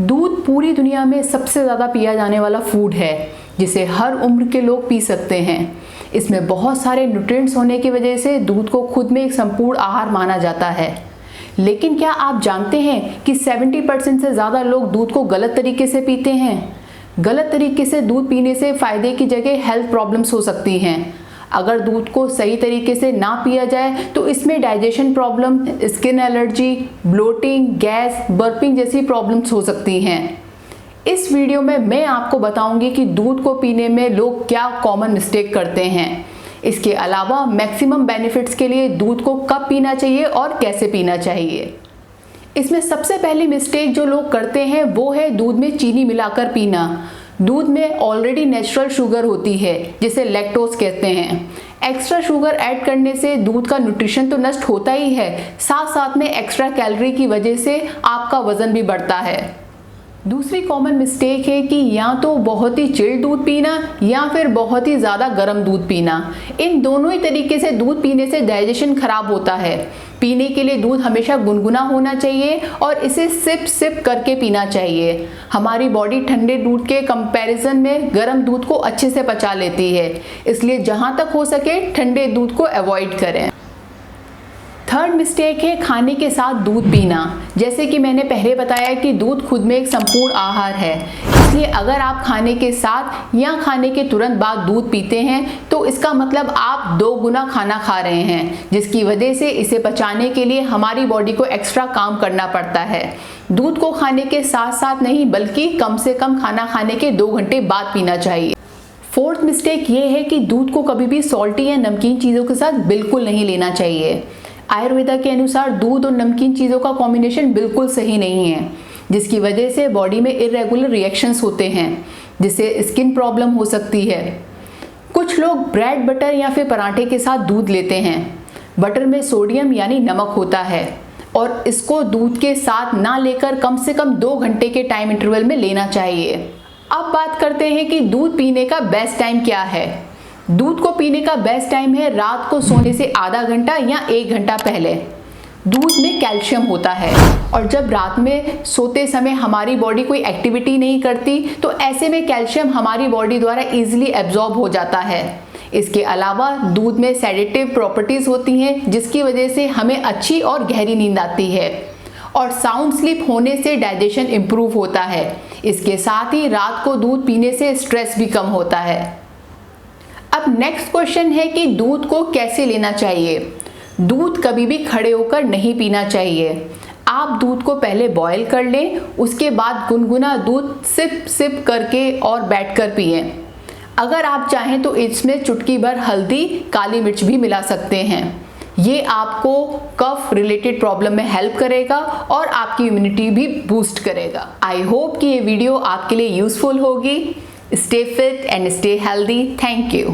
दूध पूरी दुनिया में सबसे ज़्यादा पिया जाने वाला फूड है जिसे हर उम्र के लोग पी सकते हैं। इसमें बहुत सारे न्यूट्रिएंट्स होने की वजह से दूध को खुद में एक संपूर्ण आहार माना जाता है। लेकिन क्या आप जानते हैं कि 70% से ज़्यादा लोग दूध को गलत तरीके से पीते हैं। गलत तरीके से दूध पीने से फ़ायदे की जगह हेल्थ प्रॉब्लम्स हो सकती हैं। अगर दूध को सही तरीके से ना पिया जाए तो इसमें digestion problem, skin allergy, bloating, gas, burping जैसी प्रॉब्लम्स हो सकती हैं। इस वीडियो में मैं आपको बताऊंगी कि दूध को पीने में लोग क्या कॉमन मिस्टेक करते हैं। इसके अलावा मैक्सिमम बेनिफिट्स के लिए दूध को कब पीना चाहिए और कैसे पीना चाहिए। इसमें सबसे पहली मिस्टेक जो लोग करते हैं वो है दूध में चीनी मिलाकर पीना। दूध में ऑलरेडी नेचुरल शुगर होती है जिसे लैक्टोज कहते हैं। एक्स्ट्रा शुगर ऐड करने से दूध का न्यूट्रिशन तो नष्ट होता ही है, साथ साथ में एक्स्ट्रा कैलोरी की वजह से आपका वजन भी बढ़ता है। दूसरी कॉमन मिस्टेक है कि या तो बहुत ही चिल्ड दूध पीना या फिर बहुत ही ज़्यादा गर्म दूध पीना। इन दोनों ही तरीके से दूध पीने से डाइजेशन खराब होता है। पीने के लिए दूध हमेशा गुनगुना होना चाहिए और इसे सिप सिप करके पीना चाहिए। हमारी बॉडी ठंडे दूध के कंपैरिजन में गर्म दूध को अच्छे से पचा लेती है, इसलिए जहाँ तक हो सके ठंडे दूध को अवॉइड करें। थर्ड मिस्टेक है खाने के साथ दूध पीना। जैसे कि मैंने पहले बताया कि दूध खुद में एक संपूर्ण आहार है, इसलिए अगर आप खाने के साथ या खाने के तुरंत बाद दूध पीते हैं तो इसका मतलब आप 2 गुना खाना खा रहे हैं, जिसकी वजह से इसे पचाने के लिए हमारी बॉडी को एक्स्ट्रा काम करना पड़ता है। दूध को खाने के साथ साथ नहीं बल्कि कम से कम खाना खाने के 2 घंटे बाद पीना चाहिए। फोर्थ मिस्टेक ये है कि दूध को कभी भी सॉल्टी या नमकीन चीज़ों के साथ बिल्कुल नहीं लेना चाहिए। आयुर्वेदा के अनुसार दूध और नमकीन चीज़ों का कॉम्बिनेशन बिल्कुल सही नहीं है, जिसकी वजह से बॉडी में इरेगुलर रिएक्शंस होते हैं, जिससे स्किन प्रॉब्लम हो सकती है। कुछ लोग ब्रेड, बटर या फिर पराठे के साथ दूध लेते हैं। बटर में सोडियम यानी नमक होता है और इसको दूध के साथ ना लेकर कम से कम 2 घंटे के टाइम इंटरवल में लेना चाहिए। अब बात करते हैं कि दूध पीने का बेस्ट टाइम क्या है। दूध को पीने का बेस्ट टाइम है रात को सोने से आधा घंटा या 1 घंटा पहले। दूध में कैल्शियम होता है और जब रात में सोते समय हमारी बॉडी कोई एक्टिविटी नहीं करती तो ऐसे में कैल्शियम हमारी बॉडी द्वारा इजीली एब्जॉर्ब हो जाता है। इसके अलावा दूध में सेडेटिव प्रॉपर्टीज होती हैं, जिसकी वजह से हमें अच्छी और गहरी नींद आती है और साउंड स्लीप होने से डाइजेशन इम्प्रूव होता है। इसके साथ ही रात को दूध पीने से स्ट्रेस भी कम होता है। अब नेक्स्ट क्वेश्चन है कि दूध को कैसे लेना चाहिए। दूध कभी भी खड़े होकर नहीं पीना चाहिए। आप दूध को पहले बॉयल कर लें, उसके बाद गुनगुना दूध सिप सिप करके और बैठकर पिएं। अगर आप चाहें तो इसमें चुटकी भर हल्दी, काली मिर्च भी मिला सकते हैं। ये आपको कफ रिलेटेड प्रॉब्लम में हेल्प करेगा और आपकी इम्यूनिटी भी बूस्ट करेगा। आई होप कि ये वीडियो आपके लिए यूजफुल होगी। Stay fit and stay healthy. Thank you.